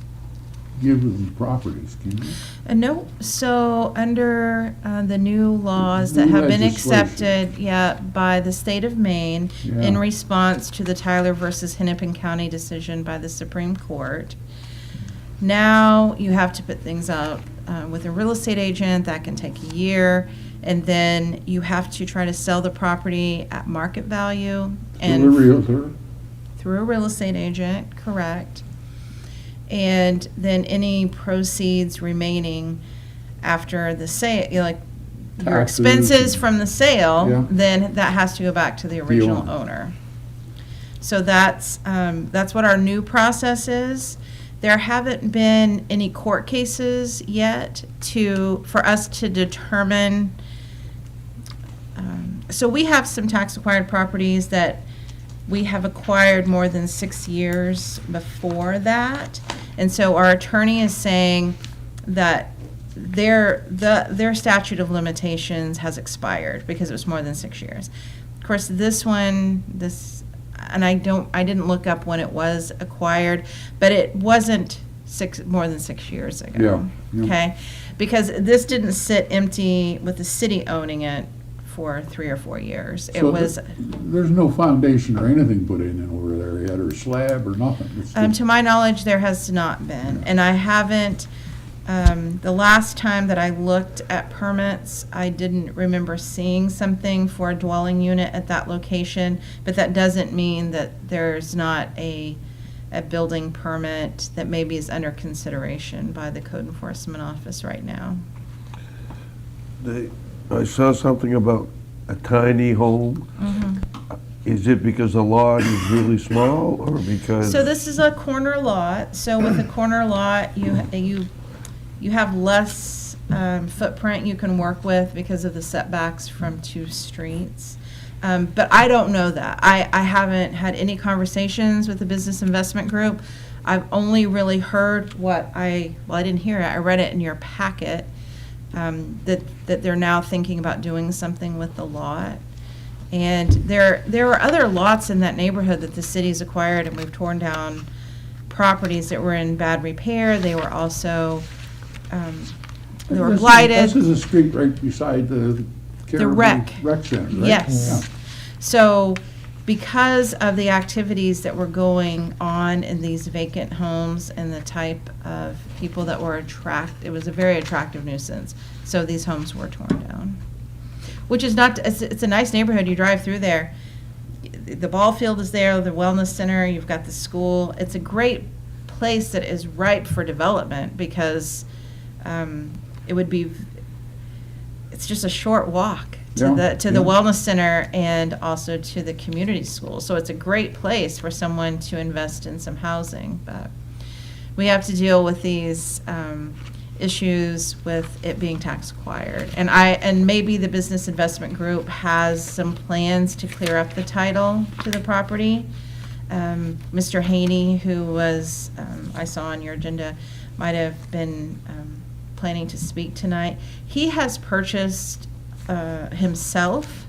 give them properties, can you? No, so under the new laws that New have been legislation. accepted, by the state of Maine in Yeah. response to the Tyler versus Hennepin County decision by the Supreme Court, now you have to put things out with a real estate agent. That can take a year, and then you have to try to sell the property at market value and To a realtor? through a real estate agent, correct. And then any proceeds remaining after the sale, like your Taxes expenses and- from the sale, Yeah. then that has to go back to the original owner. owner. So that's what our new process is. There haven't been any court cases yet for us to determine. So we have some tax acquired properties that we have acquired more than 6 years before that. And so our attorney is saying that their statute of limitations has expired because it was more than 6 years. Of course, this one, and I didn't look up when it was acquired, but it wasn't more than 6 years ago. Yeah, yeah. Okay? Because this didn't sit empty with the city owning it for 3 or 4 years. It So was, There's no foundation or anything put in over there yet, or slab or nothing? It's just- to my knowledge, there has not been. And I haven't, the last time that I looked at permits, I didn't remember seeing something for a dwelling unit at that location, but that doesn't mean that there's not a building permit that maybe is under consideration by the code enforcement office right now. I saw something about a tiny home. Is it because the lot is really small, or because? So this is a corner lot, so with a corner lot, you have less footprint you can work with because of the setbacks from 2 streets. But I don't know that. I haven't had any conversations with the Business Investment Group. I've only really heard I didn't hear it, I read it in your packet, that they're now thinking about doing something with the lot. And there are other lots in that neighborhood that the city's acquired, and we've torn down properties that were in bad repair. They were also, they were blighted. This is a street right beside the Caribou rec. Rec Center, right? Yes. Yeah. So because of the activities that were going on in these vacant homes and the type of people that were it was a very attractive nuisance. So these homes were torn down. Which is not, it's a nice neighborhood. You drive through there. The ball field is there, the wellness center, you've got the school. It's a great place that is ripe for development because it's just a short walk to the wellness center and also to the community school. So it's a great place for someone to invest in some housing. But we have to deal with these issues with it being tax acquired. And maybe the Business Investment Group has some plans to clear up the title to the property. Mr. Haney, who was, I saw on your agenda, might have been planning to speak tonight. He has purchased himself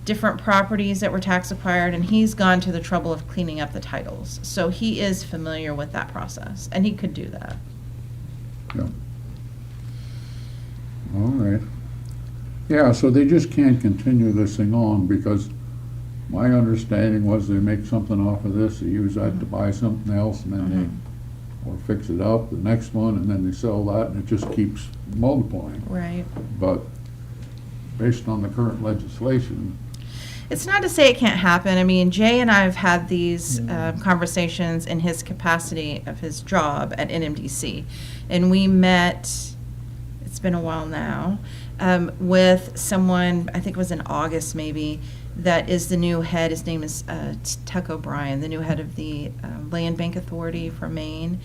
different properties that were tax acquired, and he's gone to the trouble of cleaning up the titles. So he is familiar with that process, and he could do that. Yeah. All right. Yeah, so they just can't continue this thing on because my understanding was they make something off of this, they use that to buy something else, and then or fix it up, the next one, and then they sell that, and it just keeps multiplying. Right. But based on the current legislation, It's not to say it can't happen. I mean, Jay and I have had these conversations in his capacity of his job at NMDC. And we met, it's been a while now, with someone, I think it was in August maybe, that is the new head. His name is Tuck O'Brien, the new head of the Land Bank Authority for Maine.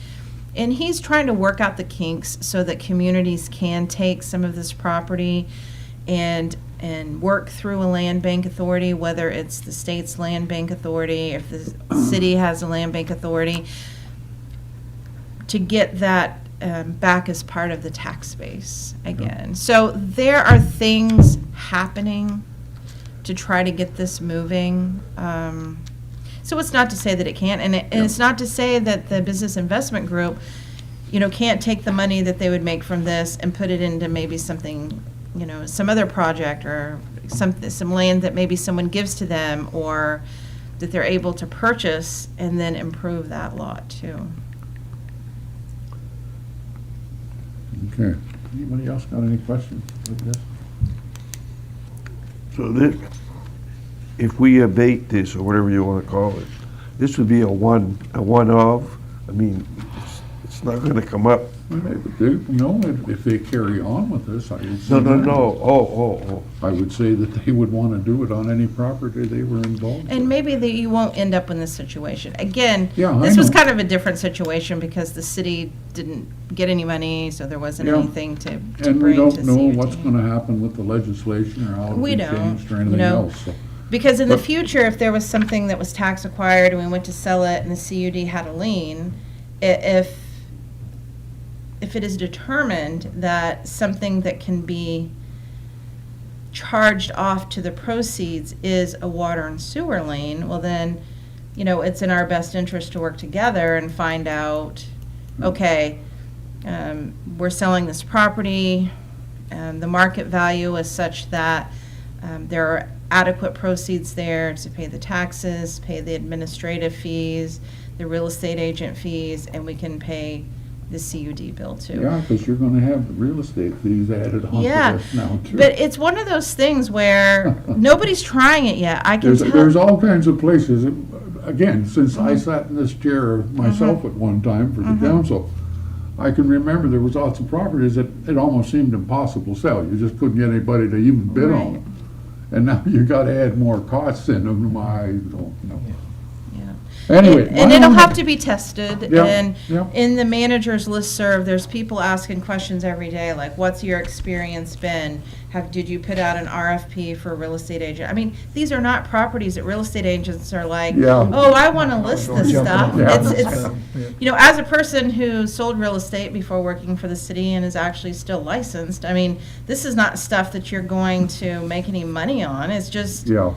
And he's trying to work out the kinks so that communities can take some of this property and work through a land bank authority, whether it's the state's land bank authority, if the city has a land bank authority, to get that back as part of the tax base again. So there are things happening to try to get this moving. So it's not to say that it can't, and it's not to say that the Business Investment Group, can't take the money that they would make from this and put it into maybe something, some other project or some land that maybe someone gives to them or that they're able to purchase and then improve that lot too. okay. Anybody else got any questions with this? So this, if we abate this, or whatever you want to call it, this would be a one-off? I mean, it's not going to come up. If they carry on with this, I would say. No. Oh. I would say that they would want to do it on any property they were involved And with. maybe that you won't end up in this situation. Again, Yeah, I this was know. kind of a different situation because the city didn't get any money, so there wasn't Yeah. anything to And bring we to don't know CUT. what's going to happen with the legislation or how it'll We be don't, changed or anything else. So. Because in the But- future, if there was something that was tax acquired and we went to sell it and the CUD had a lien, if if it is determined that something that can be charged off to the proceeds is a water and sewer lien, well then, it's in our best interest to work together and find out, okay, we're selling this property, the market value is such that there are adequate proceeds there to pay the taxes, pay the administrative fees, the real estate agent fees, and we can pay the CUD bill too. Yeah, because you're gonna have the real estate fees added on to Yeah, this now too. but it's one of those things where nobody's trying it yet. I can There's tell. all kinds of places, again, since I Mm-hmm. sat in this chair myself at one time for the council, I can remember there was lots of properties that it almost seemed impossible to sell. You just couldn't get anybody to even bid on them. And now you gotta add more costs in them, I don't know. Yeah. Anyway. And it'll have to be tested, Yeah, and yeah. in the manager's listserv, there's people asking questions every day, like, what's your experience been? Did you put out an RFP for a real estate agent? I mean, these are not properties that real estate agents are like, Yeah. oh, I want to list this Jumping stuff. up. Yeah. It's, as a person who sold real estate before working for the city and is actually still licensed, I mean, this is not stuff that you're going to make any money on. It's just, Yeah,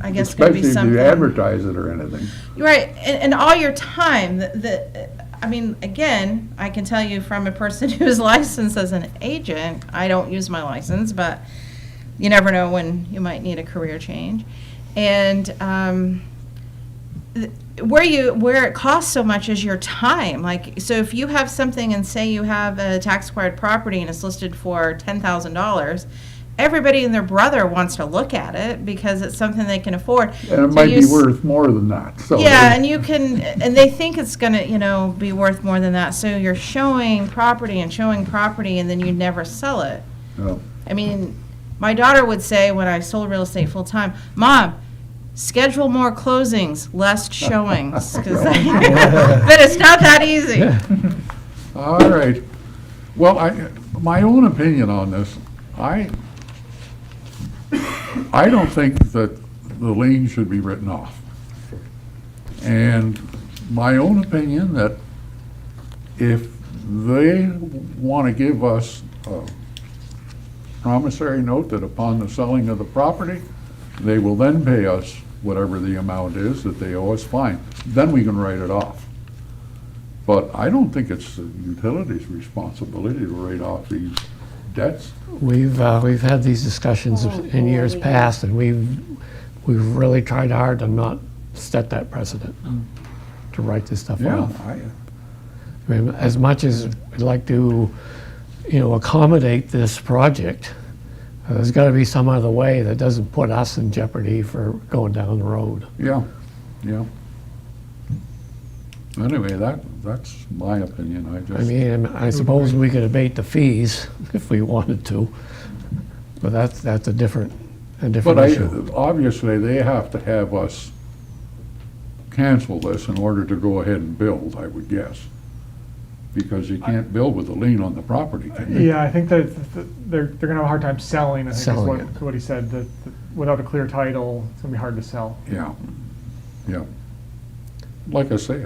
I guess, going to be especially if something. you advertise it or anything. Right, and all your time, I mean, again, I can tell you from a person who's licensed as an agent, I don't use my license, but you never know when you might need a career change. And where it costs so much is your time. Like, so if you have something and say you have a tax acquired property and it's listed for $10,000, everybody and their brother wants to look at it because it's something they can afford. And it So might be you worth more than that, so. yeah, and you can, and they think it's gonna, be worth more than that. So you're showing property, and then you never sell it. No. I mean, my daughter would say when I sold real estate full time, Mom, schedule more closings, less showings, 'cause but it's not that easy. All right. Well, my own opinion on this, I don't think that the lien should be written off. And my own opinion that if they want to give us a promissory note that upon the selling of the property, they will then pay us whatever the amount is that they owe us, fine. Then we can write it off. But I don't think it's the utility's responsibility to write off these debts. We've had these discussions in years past, and we've really tried hard to not set that precedent, to write this stuff Yeah, off. I mean, as much as we'd like to, accommodate this project, there's got to be some other way that doesn't put us in jeopardy for going down the road. yeah. Anyway, that's my opinion, I mean, I suppose we could abate the fees if we wanted to, but that's a different But issue. obviously, they have to have us cancel this in order to go ahead and build, I would guess. Because you can't build with a lien on the property, can you? Yeah, I think that they're gonna have a hard time selling, I think is Selling what he said, that without a clear title, it's gonna be hard to sell. Yeah. Like I say,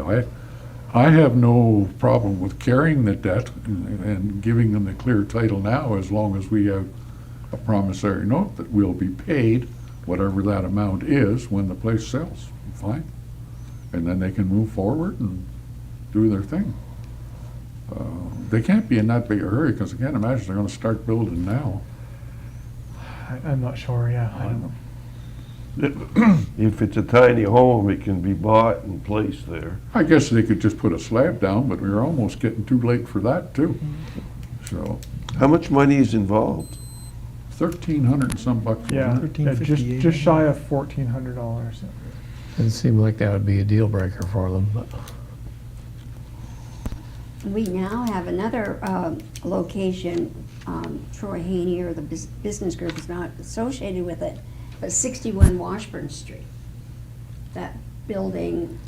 I have no problem with carrying the debt and giving them the clear title now, as long as we have a promissory note that we'll be paid whatever that amount is when the place sells. Fine. And then they can move forward and do their thing. They can't be in that big a hurry, because I can't imagine they're gonna start building now. I'm not sure, yeah, I don't know. If it's a tiny home, it can be bought and placed there. I guess they could just put a slab down, but we're almost getting too late for that too. So, How much money is involved? 1,300 and some bucks. Yeah, wasn't it? just shy of $1,400. It seemed like that would be a deal breaker for them, but. We now have another location, Troy Haney, or the business group is not associated with it, but 61 Washburn Street. That building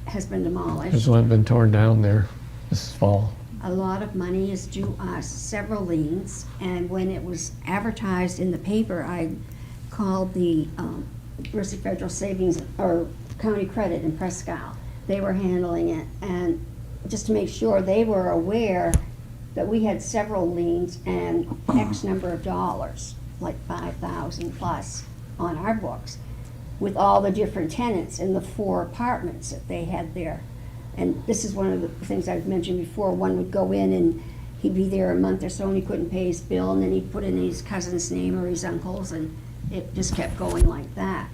has been demolished. There's one been torn down there this fall. A lot of money is due us, several liens, and when it was advertised in the paper, I called the Bristol Federal Savings, or County Credit in Presque Isle. They were handling it, and just to make sure they were aware that we had several liens and X number of dollars, like 5,000 plus, on our books, with all the different tenants in the 4 apartments that they had there. And this is one of the things I've mentioned before. One would go in and he'd be there a month or so and he couldn't pay his bill, and then he'd put in his cousin's name or his uncle's, and it just kept going like that.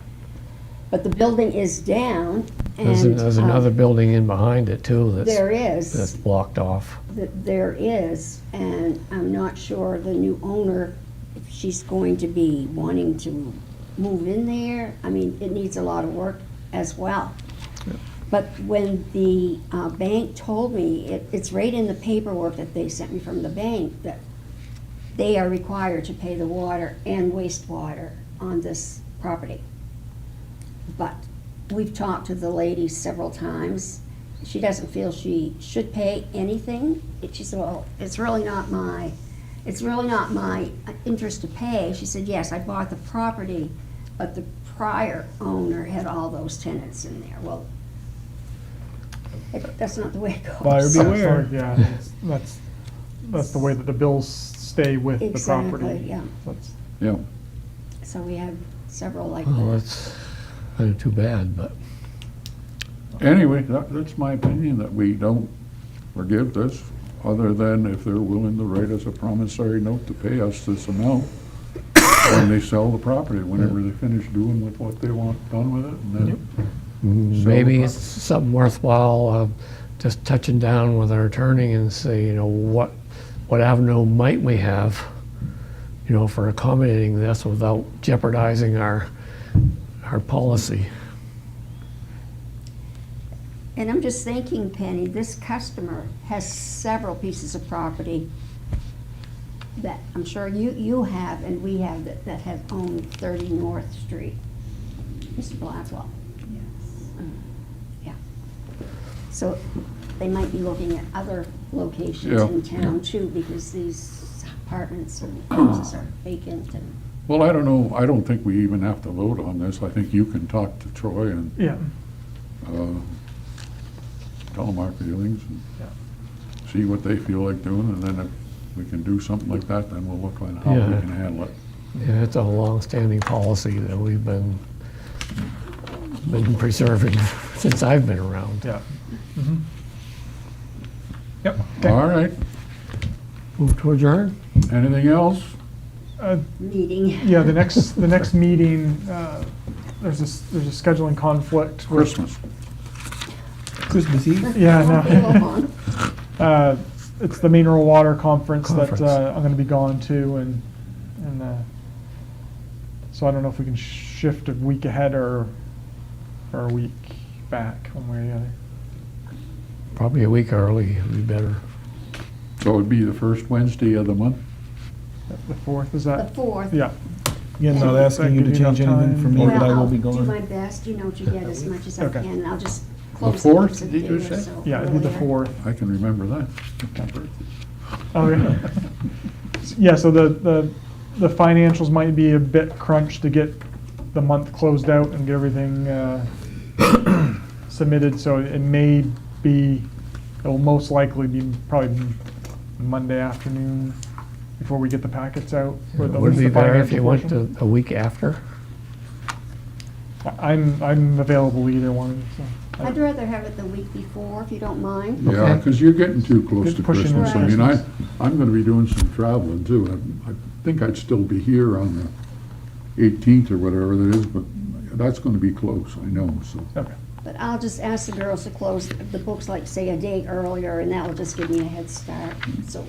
But the building is down, and There's another building in behind it too that's there is. blocked off. That there is, and I'm not sure the new owner, if she's going to be wanting to move in there. I mean, it needs a lot of work as well. But when the bank told me, it's right in the paperwork that they sent me from the bank, that they are required to pay the water and wastewater on this property. But we've talked to the lady several times. She doesn't feel she should pay anything. She said, well, it's really not my interest to pay. She said, yes, I bought the property, but the prior owner had all those tenants in there. Well, that's not the way it goes. Buyer beware. Yeah, that's the way that the bills stay with the property. Exactly, yeah. That's- Yeah. So we have several like Well, that. that's kind of too bad, but Anyway, that's my opinion, that we don't forgive this, other than if they're willing to write us a promissory note to pay us this amount when they sell the property, whenever they finish doing with what they want done with it, and then maybe So, it's something worthwhile, just touching down with our attorney and say, you know, what avenue might we have, you know, for accommodating this without jeopardizing our policy. And I'm just thinking, Penny, this customer has several pieces of property that I'm sure you have and we have that have owned 30 North Street. Mr. Blaswell. Yeah. So they might be looking at other locations Yeah, in town yeah. too, because these apartments and houses are vacant and. well, I don't know, I don't think we even have to vote on this. I think you can talk to Troy and Yeah, tell them our feelings and Yeah. see what they feel like doing, and then if we can do something like that, then we'll look at how we Yeah. can handle it. Yeah, it's a long-standing policy that we've been preserving since I've been around. yeah. Mhm. Yep, okay. All right, Move to adjourn? anything else? Meeting. Yeah, the next meeting, there's a scheduling conflict with. Christmas. Christmas Eve? Yeah, Won't be no. long. It's the Mineral Water Conference that Conference. I'm gonna be gone to, and so I don't know if we can shift a week ahead or a week back, one way or the other. Probably a week early would be better. So it'd be the first Wednesday of the month? The 4th, is The that? 4th. Yeah, Again, not asking you to Give you change enough anything time. for me, but I Well, will I'll be do my gone. best, to get as much as I Okay. can, and I'll just The close 4th, books a did you day or say? so yeah, it'd be the earlier. 4th. I can remember that. Oh, yeah. Yeah, so the financials might be a bit crunched to get the month closed out and get everything submitted, so it will most likely be probably Monday afternoon before we get the packets out. for at Would it least be the better if financial you went portion. to a week after? I'm available either one, so. I'd rather have it the week before, if you don't mind. Yeah, Okay. because you're getting too close Good to pushing Christmas. I into mean, Christmas. I'm gonna be doing some traveling too. I think I'd still be here on the 18th or whatever it is, but that's gonna be close, I know, so. Okay, But I'll just ask the girls to close the books, like, say, a day earlier, and that will just give me a head start. So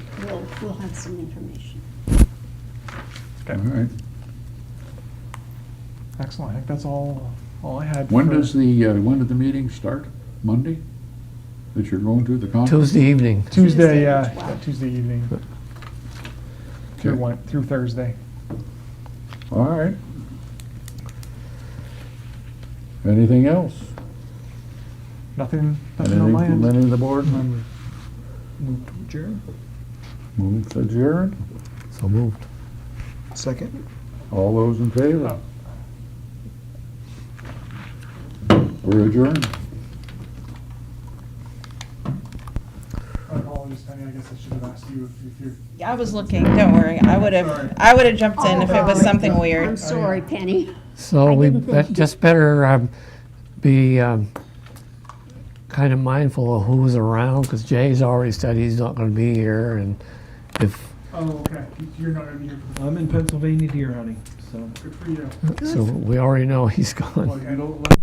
we'll have some information. All okay, right. excellent, I think that's all I had. When for- when did the meeting start? Monday? That you're going to the conference? Tuesday evening. Tuesday, Tuesday, yeah, 12. Tuesday evening. Okay. Through Thursday. All right. Anything else? Nothing on my Anything from end. any of the board? Move to adjourn. Move to adjourn. So moved. Second. All those in favor? We're adjourned. apologies, Penny, I guess I should have asked you if you're. I was looking, don't worry, I would have jumped in if it was something I'm weird. sorry, Penny. So I we didn't think you- just better be kind of mindful of who's around, because Jay's already said he's not going to be here, and if, Oh, okay, you're not gonna be here for I'm in Pennsylvania deer hunting, so. good for you. so we already know he's gone. Well, you don't let